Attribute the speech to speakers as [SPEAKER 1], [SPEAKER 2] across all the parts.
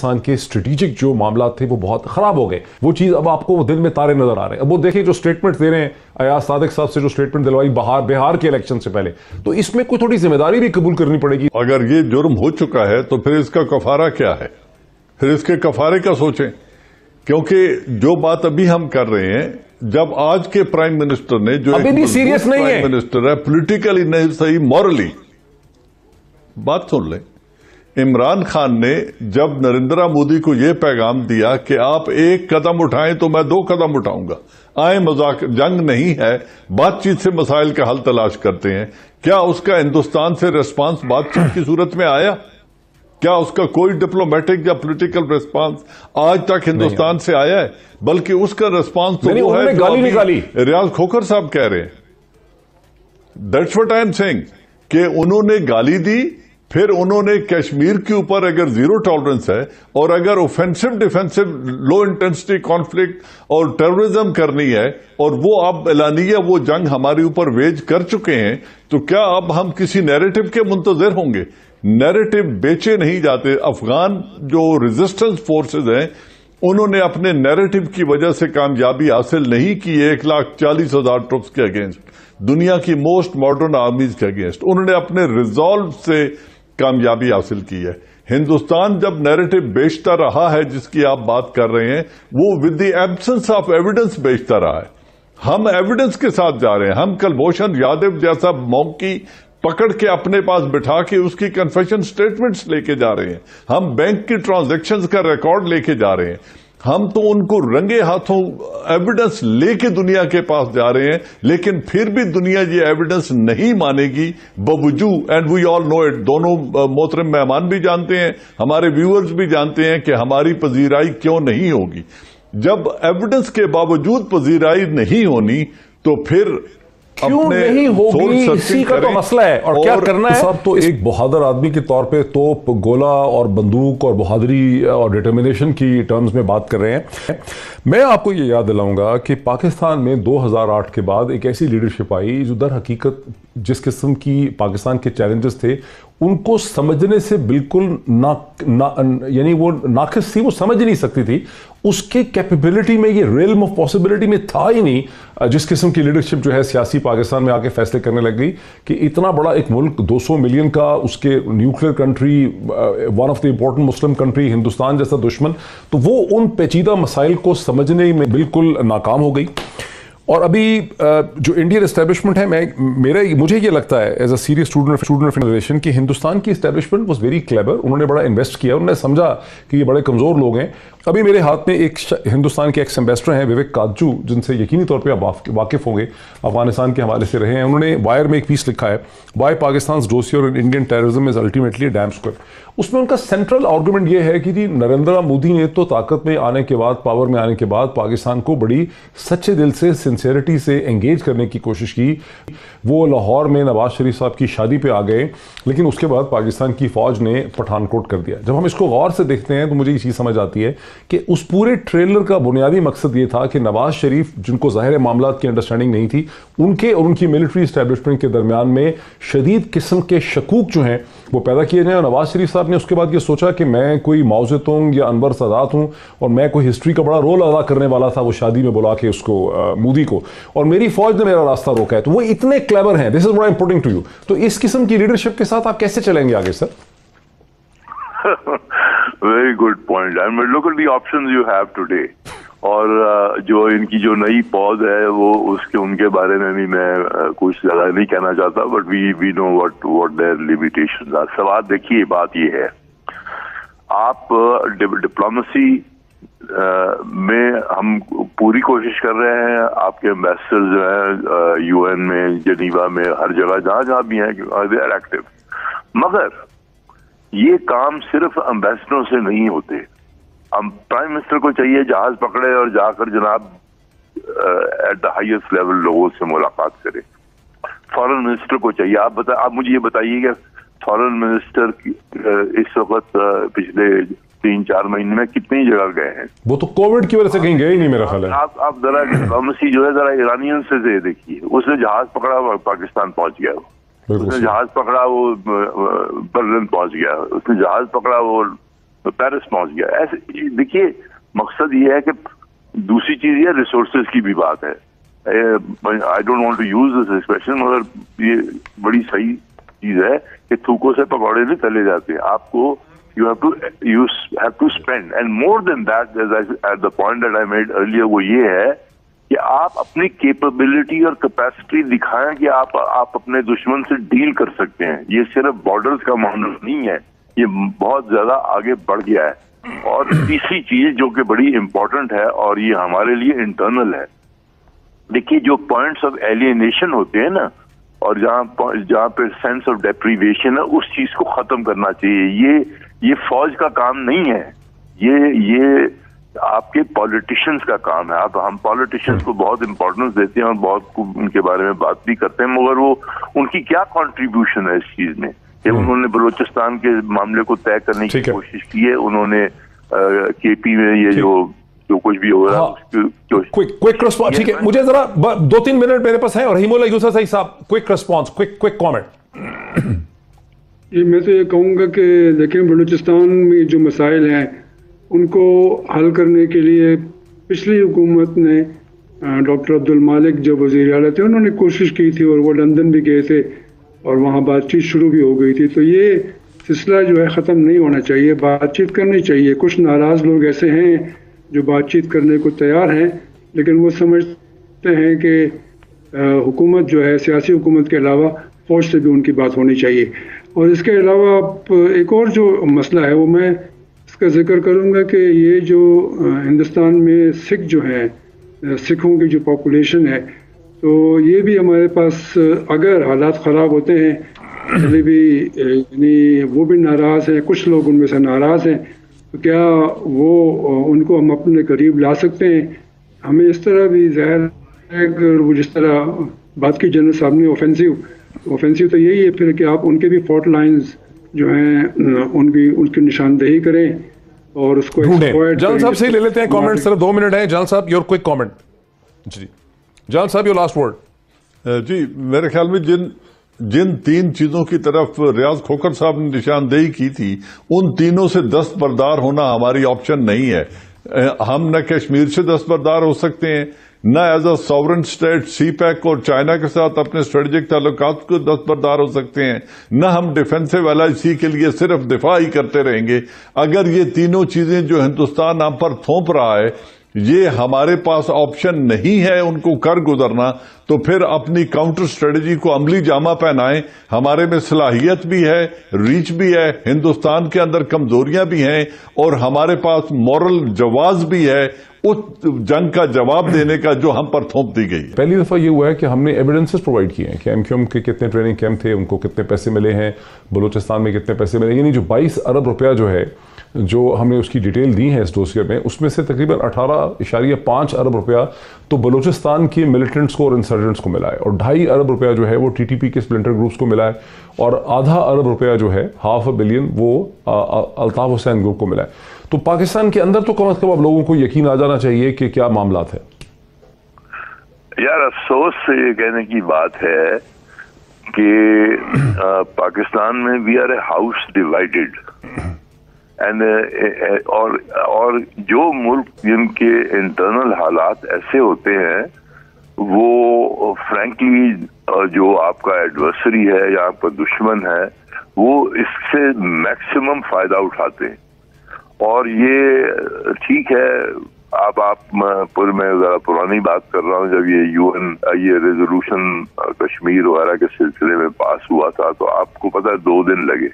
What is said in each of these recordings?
[SPEAKER 1] پاکستان کے اسٹریٹجک جو معاملات تھے وہ بہت خراب ہو گئے. وہ چیز اب آپ کو وہ دل میں تارے نظر آ رہے ہیں. اب وہ دیکھیں جو اسٹیٹمنٹ دے رہے ہیں ایاز صادق صاحب سے، جو اسٹیٹمنٹ دلوائی بہار کے الیکشن سے پہلے، تو اس میں کوئی تھوڑی ذمہ داری بھی قبول کرنی پڑے گی.
[SPEAKER 2] اگر یہ جرم ہو چکا ہے تو پھر اس کا کفارہ کیا ہے؟ پھر اس کے کفارے کا سوچیں. کیونکہ جو بات ابھی ہم کر رہے ہیں، جب آج کے پرائم منسٹر نے جو
[SPEAKER 1] ابھی بھی سیریس نہیں ہے،
[SPEAKER 2] پرائم منسٹر ہے، پولیٹیکلی نہیں صحیح، مورلی بات سن لیں. عمران خان نے جب نریندر مودی کو یہ پیغام دیا کہ آپ ایک قدم اٹھائیں تو میں 2 قدم اٹھاؤں گا، آئیں جنگ نہیں ہے، بات چیت سے مسائل کا حل تلاش کرتے ہیں، کیا اس کا ہندوستان سے ریسپانس بات چیت کی صورت میں آیا؟ کیا اس کا کوئی ڈپلومیٹک یا پولیٹیکل ریسپانس آج تک ہندوستان سے آیا ہے؟ بلکہ اس کا ریسپانس تو وہ ہے جو ابھی ریاض کھوکھر صاحب کہہ رہے ہیں. That's what I am saying کہ انہوں نے گالی دی، پھر انہوں نے کشمیر کے اوپر اگر زیرو ٹالرنس ہے اور اگر offensive defensive low intensity conflict اور ٹیررزم کرنی ہے اور وہ اب اعلانیہ وہ جنگ ہمارے اوپر ویج کر چکے ہیں، تو کیا اب ہم کسی نیریٹو کے منتظر ہوں گے؟ نیریٹو بیچے نہیں جاتے. افغان جو ریزسٹنس فورسز ہیں انہوں نے اپنے نیریٹو کی وجہ سے کامیابی حاصل نہیں کی 1,40,000 ٹروپس کے اگینسٹ، دنیا کی موسٹ ماڈرن آرمیز کے اگینسٹ. انہوں نے اپنے ریزالو سے کامیابی حاصل کی ہے. ہندوستان جب نیریٹو بیچتا رہا ہے جس کی آپ بات کر رہے ہیں، وہ with the absence of evidence بیچتا رہا ہے. ہم ایویڈنس کے ساتھ جا رہے ہیں. ہم کلبھوشن یادو جیسا موقعی پکڑ کے اپنے پاس بٹھا کے اس کی کنفیشن سٹیٹمنٹس لے کے جا رہے ہیں. ہم بینک کی ٹرانزیکشنز کا ریکارڈ لے کے جا رہے ہیں. ہم تو ان کو رنگے ہاتھوں ایویڈنس لے کے دنیا کے پاس جا رہے ہیں، لیکن پھر بھی دنیا یہ ایویڈنس نہیں مانے گی باوجود، and we all know it. دونوں محترم مہمان بھی جانتے ہیں، ہمارے ویورز بھی جانتے ہیں کہ ہماری پذیرائی کیوں نہیں ہوگی. جب ایویڈنس کے باوجود پذیرائی نہیں ہونی تو پھر
[SPEAKER 1] کیوں نہیں ہوگی، اسی کا تو مسئلہ ہے. اور کیا کرنا ہے صاحب، تو ایک بہادر آدمی کے طور پہ توپ، گولا اور بندوق اور بہادری اور ڈٹرمنیشن کی ٹرمز میں بات کر رہے ہیں. میں آپ کو یہ یاد دلاؤں گا کہ پاکستان میں 2008 کے بعد ایک ایسی لیڈرشپ آئی جو در حقیقت جس قسم کی پاکستان کے چیلنجز تھے ان کو سمجھنے سے بالکل یعنی وہ ناقص تھی، وہ سمجھ نہیں سکتی تھی. اس کے کیپیبلٹی میں، یہ ریلم آف پاسبلٹی میں تھا ہی نہیں جس قسم کی لیڈرشپ جو ہے سیاسی پاکستان میں آ کے فیصلے کرنے لگ گئی کہ اتنا بڑا ایک ملک 200 ملین کا، اس کے nuclear country, one of the important Muslim country, Hindustan جیسا دشمن، تو وہ ان پیچیدہ مسائل کو سمجھنے میں بالکل ناکام ہو گئی. اور ابھی جو انڈین اسٹیبلشمنٹ ہے، مجھے یہ لگتا ہے as a serious student of innovation کہ ہندوستان کی اسٹیبلشمنٹ واز ویری کلیور. انہوں نے بڑا انویسٹ کیا، انہوں نے سمجھا کہ یہ بڑے کمزور لوگ ہیں. ابھی میرے ہاتھ میں ایک ہندوستان کے ایکس ایمبیسڈر ہیں وویک کاجو، جن سے یقینی طور پہ آپ واقف ہوں گے، افغانستان کے حوالے سے رہے ہیں. انہوں نے وائر میں ایک پیس لکھا ہے، why Pakistan's dossier on Indian terrorism is ultimately damp squib. اس میں ان کا سینٹرل آرگومنٹ یہ ہے کہ جی نریندر مودی نے تو طاقت میں آنے کے بعد، پاور میں آنے کے بعد پاکستان کو بڑی سچے دل سے، سنسیئرٹی سے انگیج کرنے کی کوشش کی. وہ لاہور میں نواز شریف صاحب کی شادی پہ آ گئے، لیکن اس کے بعد پاکستان کی فوج نے پٹھان کوٹ کر دیا. جب ہم اس کو غور سے دیکھتے ہیں تو مجھے یہ چیز سمجھ آتی ہے کہ اس پورے ٹریلر کا بنیادی مقصد یہ تھا کہ نواز شریف، جن کو ظاہر معاملات کی انڈرسٹینڈنگ نہیں تھی، ان کے اور ان کی ملٹری اسٹیبلشمنٹ کے درمیان میں شدید قسم کے شکوک جو ہیں وہ پیدا کیے جائیں. اور نواز شریف صاحب نے اس کے بعد یہ سوچا کہ میں کوئی ماؤ زیدونگ یا انور سادات ہوں اور میں کوئی ہسٹری کا بڑا رول ادا کرنے والا تھا وہ شادی میں بلا کے اس کو مودی کو، اور میری فوج نے میرا راستہ روکا ہے. تو وہ اتنے کلیور ہیں. This is what I am putting to you. تو اس قسم کی لیڈرشپ کے ساتھ آپ کیسے چلیں گے آگے sir?
[SPEAKER 3] Very good point. Look at the options you have today. اور جو ان کی جو نئی پوز ہے وہ ان کے بارے میں بھی میں کچھ زیادہ نہیں کہنا چاہتا، but we know what their limitations are. سوال دیکھیے، بات یہ ہے، آپ ڈپلومیسی میں ہم پوری کوشش کر رہے ہیں. آپ کے ایمبیسڈر جو ہیں یو این میں، جنیوا میں، ہر جگہ جہاں بھی ہیں دے آر ایکٹیو. مگر یہ کام صرف ایمبیسڈروں سے نہیں ہوتے. ہم پرائم منسٹر کو چاہیے جہاز پکڑے اور جا کر جناب ایٹ دا ہائیسٹ لیول لوگوں سے ملاقات کرے. فارن منسٹر کو چاہیے، آپ مجھے یہ بتائیے کہ فارن منسٹر اس وقت پچھلے 3-4 مہینے میں کتنی جگہ گئے ہیں؟
[SPEAKER 1] وہ تو کووڈ کی وجہ سے کہیں گئے ہی نہیں میرا خیال ہے.
[SPEAKER 3] آپ ذرا ڈپلومیسی جو ہے ذرا ایرانین سے دیکھیے. اس نے جہاز پکڑا وہ پاکستان پہنچ گیا، اس نے جہاز پکڑا وہ برلن پہنچ گیا، اس نے جہاز پکڑا وہ پیرس پہنچ گیا. ایسے دیکھیے مقصد یہ ہے کہ دوسری چیز یہ ریسورسز کی بھی بات ہے. I don't want to use this expression, مگر یہ بڑی صحیح چیز ہے کہ تھوکوں سے پکوڑے نہیں تلے جاتے. آپ کو you have to spend, and more than that, at the point that I made earlier, وہ یہ ہے کہ آپ اپنی کیپبلٹی اور کیپیسٹی دکھائیں کہ آپ اپنے دشمن سے ڈیل کر سکتے ہیں. یہ صرف بارڈرز کا معاملہ نہیں ہے, یہ بہت زیادہ آگے بڑھ گیا ہے. اور تیسری چیز جو کہ بڑی امپورٹنٹ ہے اور یہ ہمارے لیے انٹرنل ہے, دیکھیے جو پوائنٹس آف ایلینیشن ہوتے ہیں نا, اور جہاں پہ سینس آف ڈیپریویشن ہے, اس چیز کو ختم کرنا چاہیے. یہ فوج کا کام نہیں ہے, یہ آپ کے پالیٹیشینز کا کام ہے. ہم پالیٹیشینز کو بہت امپورٹنس دیتے ہیں اور بہت ان کے بارے میں بات بھی کرتے ہیں, مگر وہ ان کی کیا کنٹریبیوشن ہے اس چیز میں کہ انہوں نے بلوچستان کے معاملے کو طے کرنے کی کوشش کی ہے. انہوں نے کے پی میں یہ جو کچھ بھی ہو رہا ہے.
[SPEAKER 1] کوئک رسپانس, ٹھیک ہے, مجھے ذرا 2-3 منٹ میرے پاس ہیں. اور رحیم اللہ یوسف صاحب, کوئک رسپانس, کوئک کامنٹ.
[SPEAKER 4] میں تو یہ کہوں گا کہ دیکھیں بلوچستان میں جو مسائل ہیں ان کو حل کرنے کے لیے پچھلی حکومت نے, ڈاکٹر عبد المالک جو وزیر اعلیٰ تھے, انہوں نے کوشش کی تھی اور وہ لندن بھی گئے تھے اور وہاں بات چیت شروع بھی ہو گئی تھی. تو یہ سلسلہ جو ہے ختم نہیں ہونا چاہیے, بات چیت کرنی چاہیے. کچھ ناراض لوگ ایسے ہیں جو بات چیت کرنے کو تیار ہیں, لیکن وہ سمجھتے ہیں کہ حکومت جو ہے, سیاسی حکومت کے علاوہ فوج سے بھی ان کی بات ہونی چاہیے. اور اس کے علاوہ ایک اور جو مسئلہ ہے وہ میں اس کا ذکر کروں گا کہ یہ جو ہندوستان میں سکھ جو ہیں, سکھوں کی جو پاپولیشن ہے, تو یہ بھی ہمارے پاس اگر حالات خراب ہوتے ہیں پہلے بھی یعنی وہ بھی ناراض ہیں, کچھ لوگ ان میں سے ناراض ہیں, تو کیا وہ ان کو ہم اپنے قریب لا سکتے ہیں؟ ہمیں اس طرح بھی ظاہر ہے کہ وہ جس طرح بات کی جنرل صاحب نے اوفینسیو تو یہی ہے پھر کہ آپ ان کے بھی فالٹ لائنز جو ہیں ان کی نشاندہی کریں اور اس کو
[SPEAKER 1] جان صاحب سے لے لیتے ہیں کامنٹ, صرف 2 منٹ ہیں. جان صاحب, یور کوئک کامنٹ. جی جان صاحب, یور لاسٹ ورڈ.
[SPEAKER 2] جی میرے خیال میں جن 3 چیزوں کی طرف ریاض کھوکھر صاحب نے نشاندہی کی تھی, ان تینوں سے دستبردار ہونا ہماری آپشن نہیں ہے. ہم نہ کشمیر سے دستبردار ہو سکتے ہیں, نہ as a sovereign state CPEC اور چائنا کے ساتھ اپنے اسٹریٹجک تعلقات کو دستبردار ہو سکتے ہیں, نہ ہم ڈیفینسو LIC کے لیے صرف دفاع ہی کرتے رہیں گے. اگر یہ تینوں چیزیں جو ہندوستان ہم پر تھوپ رہا ہے یہ ہمارے پاس آپشن نہیں ہے ان کو کر گزرنا, تو پھر اپنی کاؤنٹر اسٹریٹجی کو عملی جامہ پہنائیں. ہمارے میں صلاحیت بھی ہے, ریچ بھی ہے, ہندوستان کے اندر کمزوریاں بھی ہیں, اور ہمارے پاس مورل جواز بھی ہے اس جنگ کا جواب دینے کا جو ہم پر تھوپ دی گئی.
[SPEAKER 1] پہلی دفعہ یہ ہوا ہے کہ ہم نے ایویڈنسز پرووائڈ کیے ہیں کہ MQM کے کتنے ٹریننگ کیمپ تھے, ان کو کتنے پیسے ملے ہیں, بلوچستان میں کتنے پیسے ملے. یعنی جو 22 ارب روپیہ جو ہے جو ہم نے اس کی ڈیٹیل دی ہے اس ڈوسیے میں, اس میں سے تقریباً 18.5 ارب روپیہ تو بلوچستان کے ملیٹنٹس کو اور انسرجنٹس کو ملا ہے, اور 2.5 ارب روپیہ جو ہے وہ TTP کے سپلنٹر گروپس کو ملا ہے, اور ½ ارب روپیہ جو ہے ½ بلین وہ الطاف حسین گروپ کو ملا ہے. تو پاکستان کے اندر تو کم از کم اب لوگوں کو یقین آ جانا چاہیے کہ کیا معاملات ہیں.
[SPEAKER 3] یار افسوس سے یہ کہنے کی بات ہے کہ پاکستان میں we are a house divided, and اور جو ملک جن کے انٹرنل حالات ایسے ہوتے ہیں وہ فرینکلی جو آپ کا ایڈورسری ہے یا آپ کا دشمن ہے وہ اس سے میکسیمم فائدہ اٹھاتے ہیں. اور یہ ٹھیک ہے, آپ میں ذرا پرانی بات کر رہا ہوں, جب یہ UN یہ ریزولوشن کشمیر وغیرہ کے سلسلے میں پاس ہوا تھا تو آپ کو پتا ہے 2 دن لگے.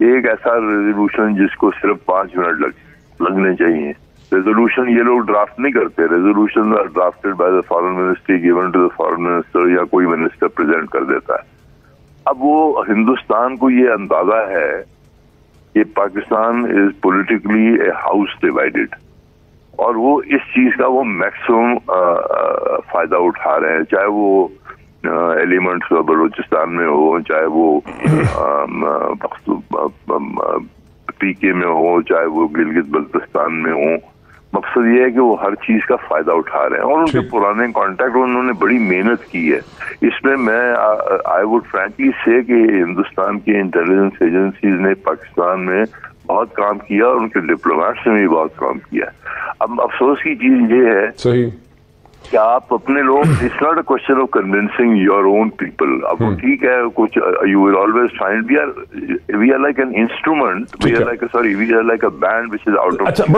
[SPEAKER 3] ایک ایسا ریزولوشن جس کو صرف 5 منٹ لگنے چاہیے. ریزولوشن یہ لوگ ڈرافٹ نہیں کرتے, resolution drafted by the foreign ministry, given to the foreign minister, یا کوئی منسٹر پریزنٹ کر دیتا ہے. اب وہ ہندوستان کو یہ اندازہ ہے کہ پاکستان از پولیٹیکلی اے ہاؤس ڈیوائیڈڈ, اور وہ اس چیز کا وہ میکسیمم فائدہ اٹھا رہے ہیں, چاہے وہ ایلیمنٹس بلوچستان میں ہو, چاہے وہ PK میں ہو, چاہے وہ گلگت بلتستان میں ہو. مقصد یہ ہے کہ وہ ہر چیز کا فائدہ اٹھا رہے ہیں, اور ان کے پرانے کانٹیکٹ انہوں نے بڑی محنت کی ہے اس میں آئی وڈ فرینکلی سے کہ ہندوستان کی انٹیلیجنس ایجنسیز نے پاکستان میں بہت کام کیا اور ان کے ڈپلومیٹس نے بھی بہت کام کیا. اب افسوس کی چیز یہ ہے
[SPEAKER 1] صحیح
[SPEAKER 3] کہ آپ اپنے لوگ, it's not a question of convincing your own people. اب ٹھیک ہے کچھ you will always find we are like an instrument, we are like a band which is out of.